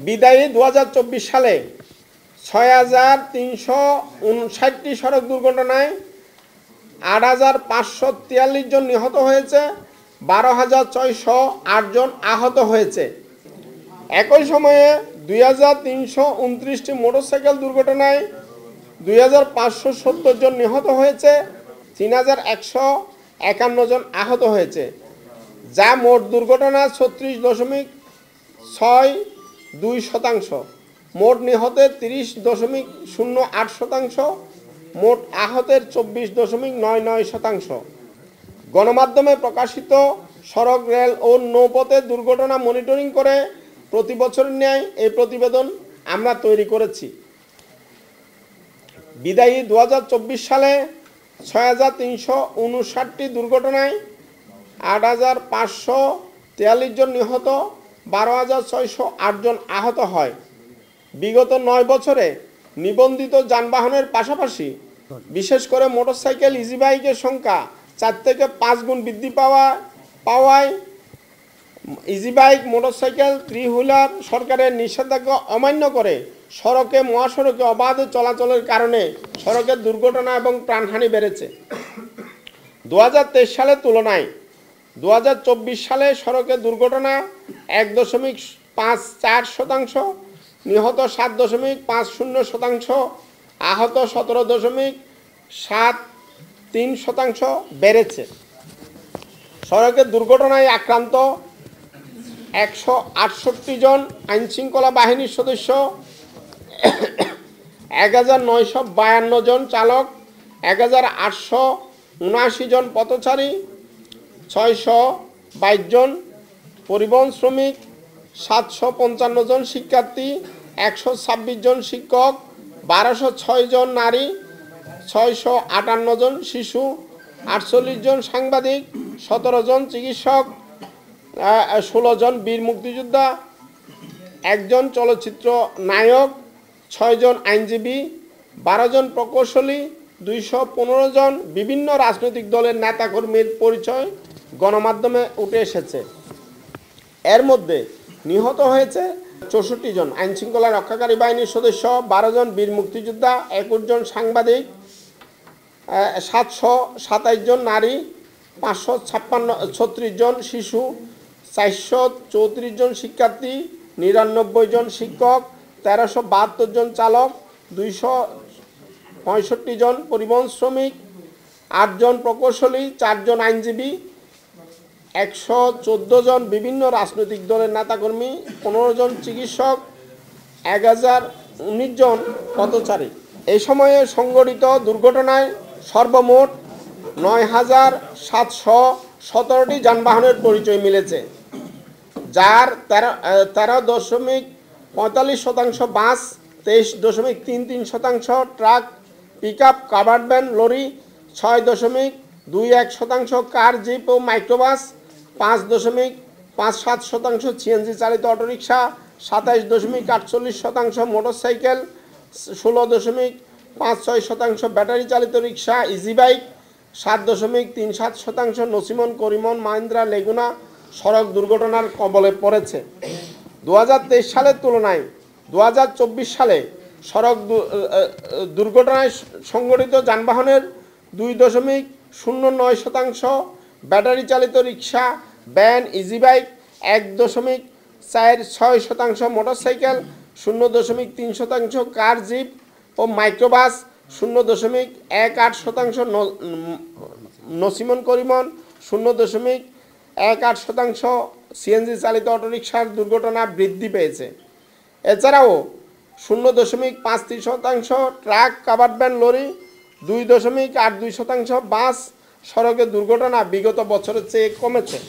বিদায়ী 2024 সালে 6,359টি সড়ক দুর্ঘটনায় 8,543 জন নিহত হয়েছে, 12,608 জন আহত হয়েছে। একই সময়ে 2,329টি মোটরসাইকেল দুর্ঘটনায় 2,570 জন নিহত হয়েছে, 3,151 জন আহত হয়েছে, যা মোট দুর্ঘটনা 36.62%। মোট নিহতের 30.08%, মোট আহতের 24.99%। গণমাধ্যমে প্রকাশিত সড়ক, রেল ও নৌপথে দুর্ঘটনা মনিটরিং করে প্রতি বছরের ন্যায় এই প্রতিবেদন আমরা তৈরি করেছি। বিদায়ী 2024 সালে 6,359টি দুর্ঘটনায় 8,543 জন নিহত, 12,608 জন আহত হয়। বিগত 9 বছরে নিবন্ধিত যানবাহনের পাশাপাশি বিশেষ করে মোটরসাইকেল, ইজি বাইকের সংখ্যা 4 থেকে 5 গুণ বৃদ্ধি পাওয়ায় easy bike, motorcycle, three wheeler সরকারের নিষেধাজ্ঞা অমান্য করে মহাসড়কে অবাধ চলাচলের কারণে সড়কের দুর্ঘটনা এবং প্রাণহানি বেড়েছে। 2023 সালের তুলনায় 2024 সালে সড়কে দুর্ঘটনা 1.54%, নিহত 7.50%, আহত 17.73% বেড়েছে। সড়কের দুর্ঘটনায় আক্রান্ত 168 জন আইনশৃঙ্খলা বাহিনীর সদস্য, 1,952 জন চালক, 1,879 জন পথচারী, 622 জন পরিবহন শ্রমিক, 755 জন শিক্ষার্থী, 126 জন শিক্ষক, 1,206 জন নারী, 658 জন শিশু, 48 জন সাংবাদিক, 17 জন চিকিৎসক, 16 জন বীর মুক্তিযোদ্ধা, 1 জন চলচ্চিত্র নায়ক, 6 জন আইনজীবী, 12 জন প্রকৌশলী, 215 জন বিভিন্ন রাজনৈতিক দলের নেতাকর্মীর পরিচয় গণমাধ্যমে উঠে এসেছে। এর মধ্যে নিহত হয়েছে 64 জন আইনশৃঙ্খলা রক্ষাকারী বাহিনীর সদস্য, 12 জন বীর মুক্তিযোদ্ধা, 21 জন সাংবাদিক, 727 জন নারী, 536 জন শিশু, 434 জন শিক্ষার্থী, 99 জন শিক্ষক, 1372 জন চালক, 265 জন পরিবহন শ্রমিক, 8 জন প্রকৌশলী, 4 জন আইনজীবী, 114 জন বিভিন্ন রাজনৈতিক দলের নেতাকর্মী, 15 জন চিকিৎসক, 1019 জন পথচারী। এই সময়ে সংঘটিত দুর্ঘটনায় সর্বমোট 9,717টি যানবাহনের পরিচয় মিলেছে, যার 13.45% bus, 23.33% truck, pickup, covered van, lorry, 6.21% car, jeep ও মাইক্রোবাস, 5.57% সিএনজি চালিত অটোরিকশা, 27.48% মোটরসাইকেল, 16.56% ব্যাটারি চালিত রিক্সা, ইজি বাইক, 7.37% নসিমন, করিমন, মাহিন্দ্রা, লেগুনা সড়ক দুর্ঘটনার কবলে পড়েছে। 2023 সালের তুলনায় 2024 সালে সড়ক দুর্ঘটনায় সংঘটিত যানবাহনের 2.09%, ব্যাটারি চালিত রিক্সা, ভ্যান, ইজি বাইক 1.46%, মোটরসাইকেল 0.3%, কার, জিপ ও মাইক্রোবাস 0.18%, নসিমন, করিমন 0.18%, সিএনজি চালিত অটোরিকশার দুর্ঘটনা বৃদ্ধি পেয়েছে। এছাড়াও 0.53% ট্রাক, কাভার্ড ভ্যান, লরি, 2.82% বাস সড়কের দুর্ঘটনা বিগত বছরের চেয়ে কমেছে।